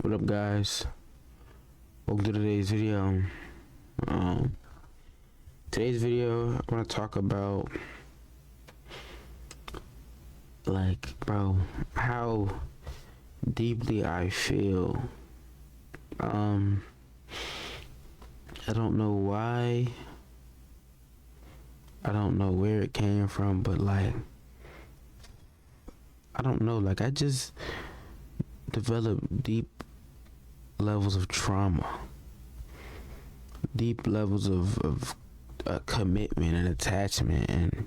What up, guys? Welcome to today's video. Um, Today's video, I want to talk about, bro, how deeply I feel. I don't know why. I don't know where it came from, but I don't know. I just developed deep levels of trauma, deep levels of commitment and attachment, and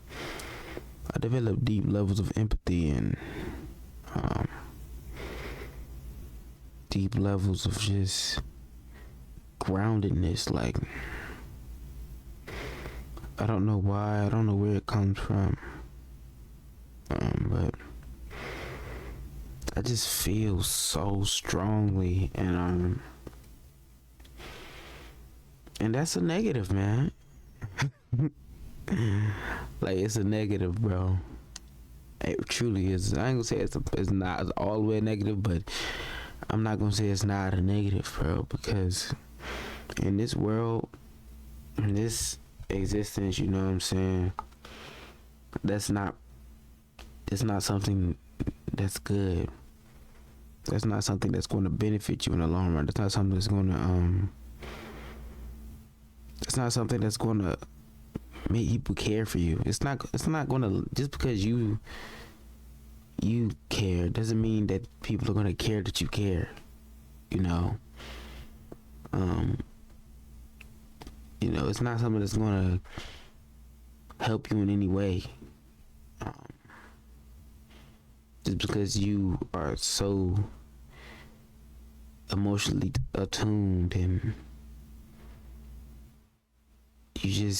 I developed deep levels of empathy and deep levels of just groundedness. I don't know why, I don't know where it comes from, but I just feel so strongly, and that's a negative, man. It's a negative, bro. It truly is. I ain't gonna say it's not all the way negative, but I'm not gonna say it's not a negative, bro, because in this world, in this existence, you know what I'm saying, that's not something that's good. That's not something that's going to benefit you in the long run. That's not something that's going to it's not something that's going to make people care for you. It's not going to, just because you care doesn't mean that people are going to care that you care, you know. It's not something that's going to help you in any way. Just because you are so emotionally attuned and you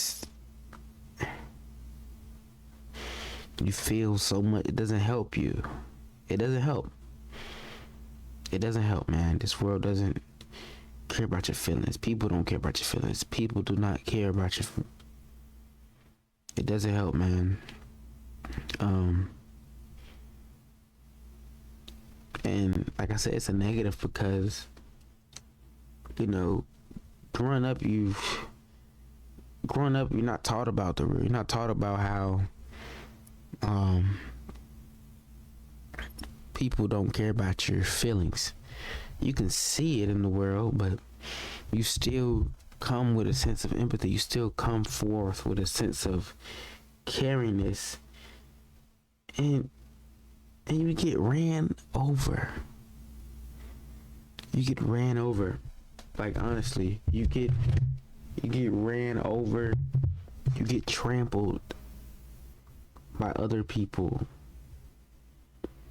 feel so much, it doesn't help you. It doesn't help, man. This world doesn't care about your feelings. People don't care about your feelings. People do not care about your it doesn't help, man. And like I said, it's a negative because, growing up, you're not taught about you're not taught about how people don't care about your feelings. You can see it in the world, but you still come with a sense of empathy. You still come forth with a sense of caringness, and you get ran over. You get ran over. Honestly, you get ran over. You get trampled by other people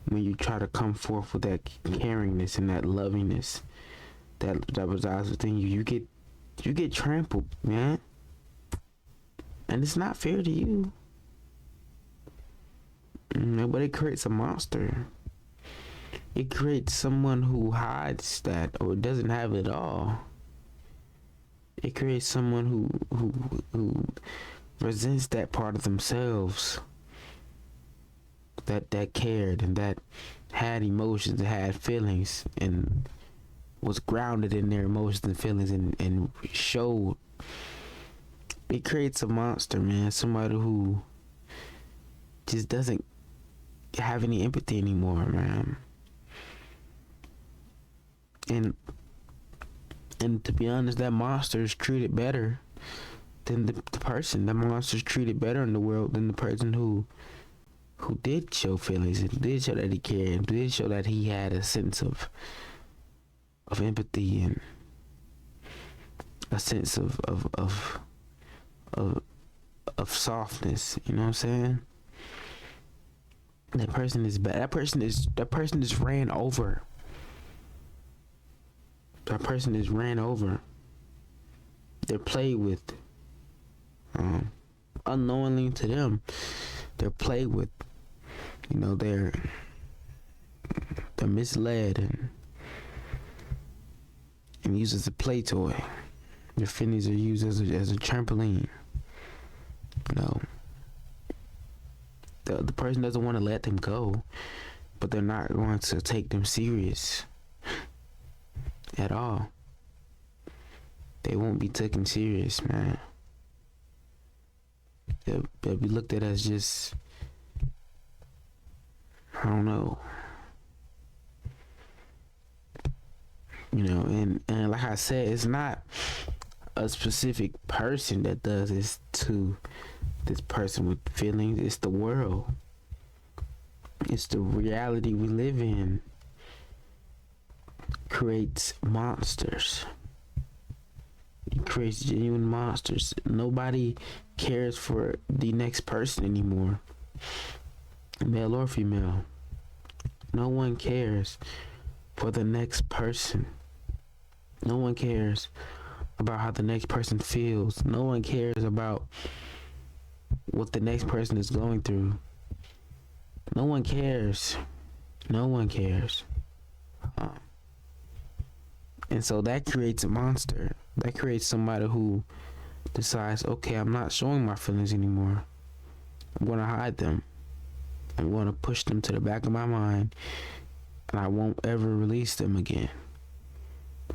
when you try to come forth with that caringness and that lovingness that resides within you. You get trampled, man, and it's not fair to you. But it creates a monster. It creates someone who hides that or doesn't have it all. It creates someone who resents that part of themselves that cared and that had emotions, that had feelings, and was grounded in their emotions and feelings, and showed. It creates a monster, man. Somebody who just doesn't have any empathy anymore, man. And to be honest, that monster is treated better than the person. That monster is treated better in the world than the person who did show feelings and did show that he cared and did show that he had a sense of empathy and a sense of softness. You know what I'm saying? That person is bad. That person is ran over. That person is ran over. They're played with. Unknowingly to them, they're played with. They're misled and used as a play toy. Their feelings are used as a trampoline. The person doesn't want to let them go, but they're not going to take them serious. at all. They won't be taken serious, man. They'll be looked at as just, I don't know. And like I said, it's not a specific person that does this to this person with feelings. It's the world. It's the reality we live in. Creates monsters. It creates genuine monsters. Nobody cares for the next person anymore, male or female. No one cares for the next person. No one cares about how the next person feels. No one cares about what the next person is going through. No one cares. No one cares. And so that creates a monster. That creates somebody who decides, okay, I'm not showing my feelings anymore. I'm going to hide them. I'm going to push them to the back of my mind, and I won't ever release them again.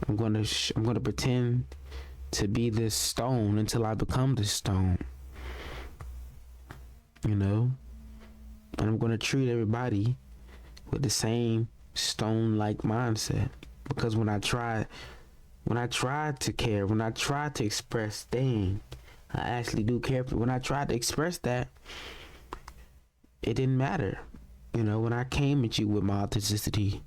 I'm going to pretend to be this stone until I become this stone. And I'm going to treat everybody with the same stone-like mindset. Because when I tried to care, when I tried to express, dang, I actually do care. When I tried to express that, it didn't matter. When I came at you with my authenticity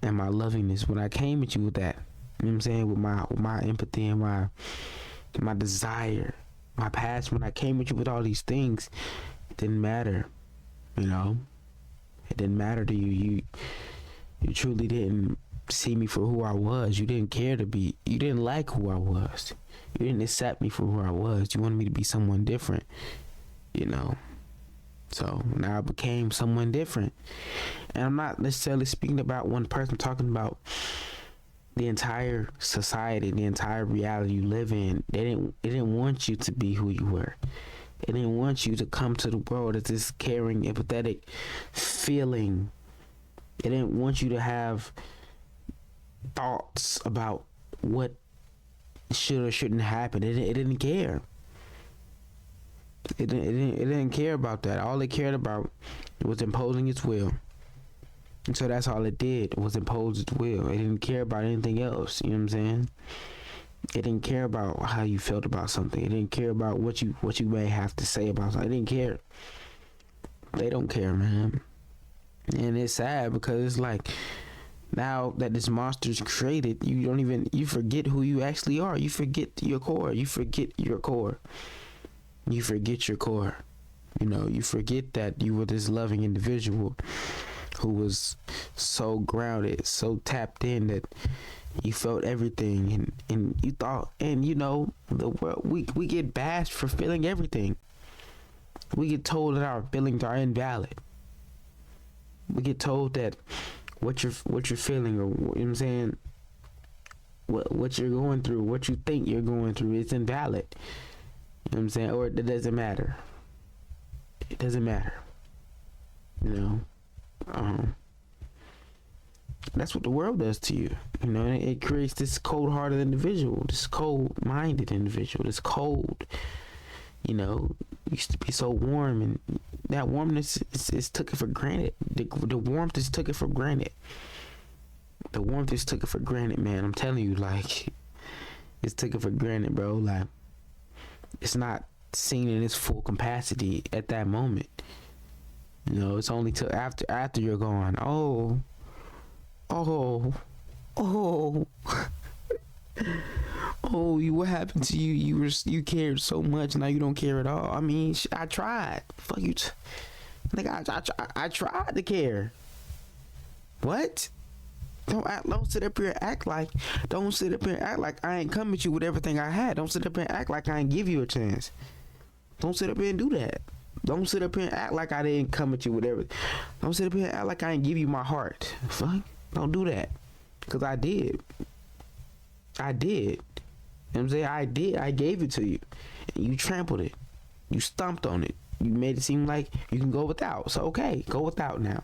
and my lovingness, when I came at you with that, you know what I'm saying, with my empathy and my desire, my passion, when I came at you with all these things, it didn't matter. It didn't matter to you. You truly didn't see me for who I was. You didn't care to be. You didn't like who I was. You didn't accept me for who I was. You wanted me to be someone different. So now I became someone different. And I'm not necessarily speaking about one person. I'm talking about the entire society, the entire reality you live in. They didn't want you to be who you were. They didn't want you to come to the world as this caring, empathetic feeling. They didn't want you to have thoughts about what should or shouldn't happen. It didn't care. It didn't care about that. All it cared about was imposing its will. And so that's all it did, was impose its will. It didn't care about anything else. You know what I'm saying? It didn't care about how you felt about something. It didn't care about what you may have to say about something. It didn't care. They don't care, man. And it's sad because it's like, now that this monster is created, you forget who you actually are. You forget your core. You forget your core. You forget your core. You forget that you were this loving individual who was so grounded, so tapped in that you felt everything, and you thought, and the world, we get bashed for feeling everything. We get told that our feelings are invalid. We get told that what you're feeling, or you know what I'm saying, what you're going through, what you think you're going through, it's invalid. You know what I'm saying? Or it doesn't matter. It doesn't matter. That's what the world does to you. It creates this cold-hearted individual, this cold-minded individual, this cold, used to be so warm, and that warmness is took it for granted. The warmth is took it for granted. The warmth is took it for granted, man. I'm telling you, like, it's took it for granted, bro. Like, it's not seen in its full capacity at that moment. It's only till after you're gone. Oh, what happened to you? You cared so much, now you don't care at all. I mean, I tried. Fuck you, I tried to care. What? Don't sit up here and act like. Don't sit up here and act like I ain't come at you with everything I had. Don't sit up here and act like I ain't give you a chance. Don't sit up here and do that. Don't sit up here and act like I didn't come at you with everything. Don't sit up here and act like I ain't give you my heart. Fuck. Don't do that. Because I did. You know what I'm saying? I did. I gave it to you. And you trampled it. You stomped on it. You made it seem like you can go without. So, okay. Go without now.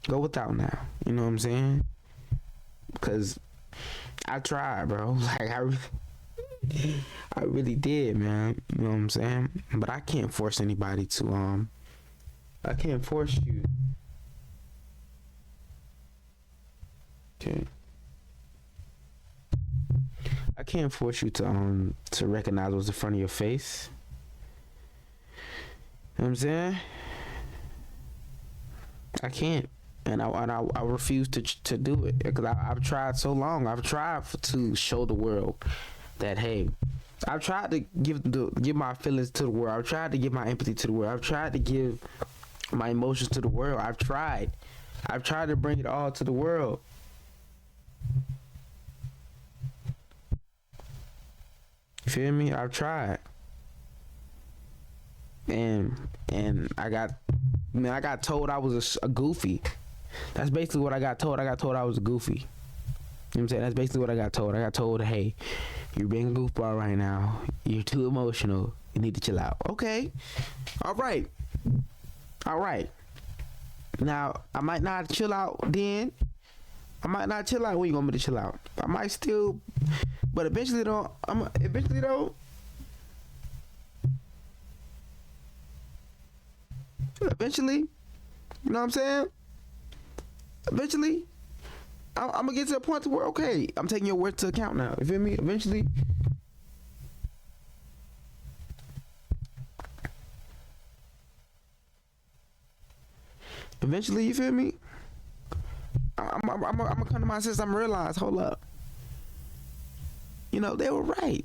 You know what I'm saying? because I tried, bro. Like I really did, man. You know what I'm saying? But I can't force anybody to I can't force you. Okay. I can't force you to recognize what's in front of your face. You know what I'm saying? I can't, and I refuse to do it because I've tried so long. I've tried to show the world that, hey, I've tried to give my feelings to the world. I've tried to give my empathy to the world. I've tried to give my emotions to the world. I've tried to bring it all to the world. You feel me? I've tried, and I got told I was a goofy. That's basically what I got told. I got told I was a goofy. You know what I'm saying? That's basically what I got told. I got told, hey, you're being a goofball right now. You're too emotional. You need to chill out. Okay. All right. Now, I might not chill out then. I might not chill out when you want me to chill out. I might still, but eventually though, eventually, you know what I'm saying? Eventually, I'm gonna get to a point to where, okay, I'm taking your word to account now. You feel me? Eventually. You feel me? I'm gonna come to my senses. I'm gonna realize, hold up. You know, they were right.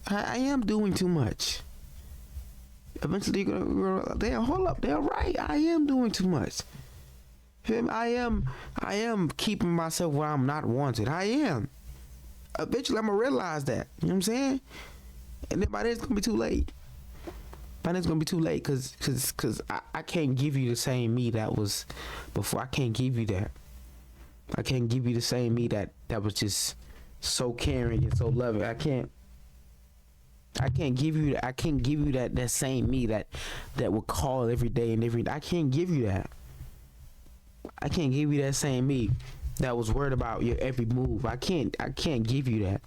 I am doing too much. Eventually, you're gonna hold up. They're right. I am doing too much. I am keeping myself where I'm not wanted. I am. Eventually, I'm gonna realize that. You know what I'm saying? And then by then, it's gonna be too late. Cause I can't give you the same me that was before. I can't give you that. I can't give you the same me that was just so caring and so loving. I can't give you that same me that would call every day and every. I can't give you that. I can't give you that same me that was worried about your every move. I can't give you that.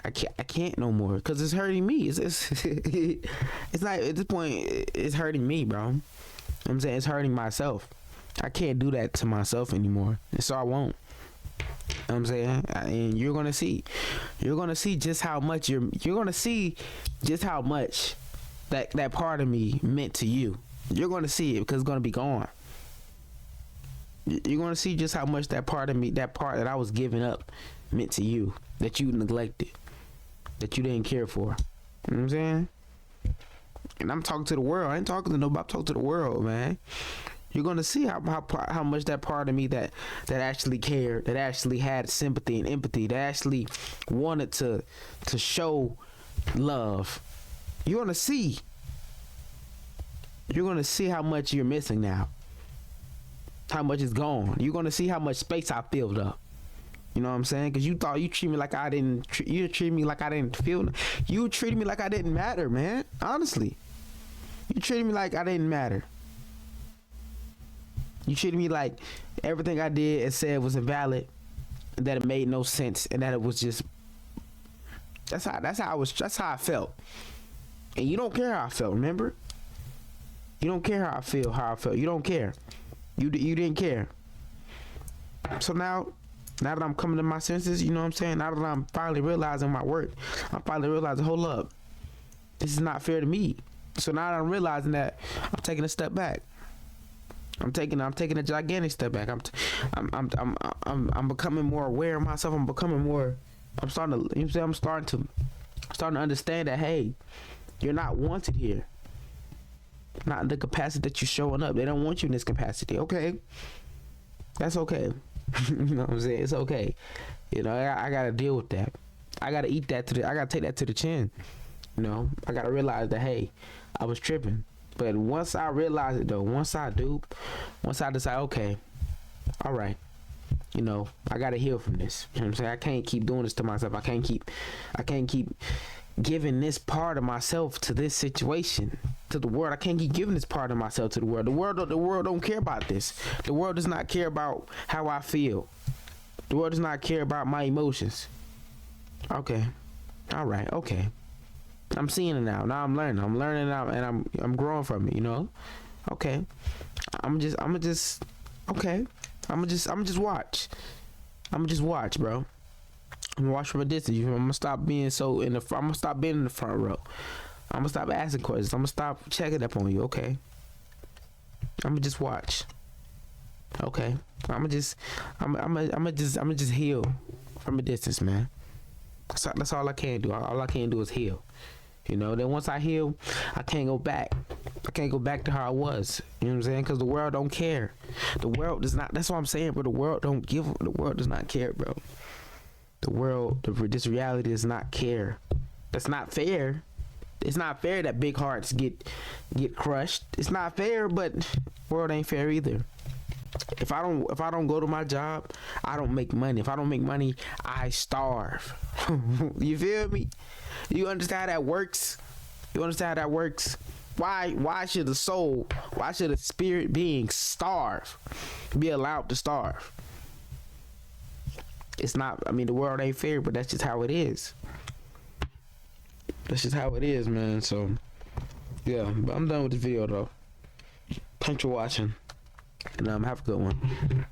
I can't no more because it's hurting me. It's it's not at this point. It's hurting me, bro. You know what I'm saying? It's hurting myself. I can't do that to myself anymore, and so I won't. You know what I'm saying? And you're gonna see just how much you're gonna see just how much that part of me meant to you. You're gonna see it because it's gonna be gone. You're gonna see just how much that part of me, that part that I was giving up, meant to you, that you neglected, that you didn't care for. You know what I'm saying? And I'm talking to the world. I ain't talking to nobody. I'm talking to the world, man. You're gonna see how much that part of me that actually cared, that actually had sympathy and empathy, that actually wanted to show love. You're gonna see. You're gonna see how much you're missing now. How much is gone. You're gonna see how much space I filled up. You know what I'm saying? Because you thought you treat me like I didn't. You treated me like I didn't feel. You treated me like I didn't matter, man. Honestly, you treated me like I didn't matter. You treated me like everything I did and said was invalid, and that it made no sense, and that it was just. That's how I felt. And you don't care how I felt. Remember? You don't care how I felt. You don't care. You didn't care. So now that I'm coming to my senses, you know what I'm saying? Now that I'm finally realizing my worth, I'm finally realizing, hold up, this is not fair to me. So now that I'm realizing that, I'm taking a step back. I'm taking a gigantic step back. I'm becoming more aware of myself. I'm starting to, you know what I'm saying? I'm starting to understand that, hey, you're not wanted here. Not in the capacity that you're showing up. They don't want you in this capacity. Okay. That's okay. You know what I'm saying? It's okay. You know, I gotta deal with that. I gotta eat that I gotta take that to the chin. You know, I gotta realize that, hey, I was tripping. But once I realize it though, once I decide, okay, all right, you know, I gotta heal from this. You know what I'm saying? I can't keep doing this to myself. I can't keep giving this part of myself to this situation, to the world. I can't keep giving this part of myself to the world. The world don't care about this. The world does not care about how I feel. The world does not care about my emotions. Okay. All right. Okay. I'm seeing it now. Now I'm learning. I'm learning now, and I'm growing from it. You know. Okay. I'm just. Okay. I'm just watch. I'm just watch, bro. I'm gonna watch from a distance. I'm gonna stop being so in the. I'm gonna stop being in the front row. I'm gonna stop asking questions. I'm gonna stop checking up on you. Okay. I'm gonna just watch. Okay. I'm gonna just heal from a distance, man. That's all I can do. All I can do is heal. You know. Then once I heal, I can't go back. I can't go back to how I was. You know what I'm saying? Because the world don't care. The world does not. That's what I'm saying, bro. The world don't give. The world does not care, bro. The world, this reality does not care. That's not fair. It's not fair that big hearts get crushed. It's not fair, but the world ain't fair either. If I don't go to my job, I don't make money. If I don't make money, I starve. You feel me? You understand how that works? You understand how that works? Why should a soul, why should a spirit being starve? Be allowed to starve? It's not, I mean, the world ain't fair, but that's just how it is. That's just how it is, man. So, yeah, but I'm done with the video, though. Thanks for watching, and have a good one.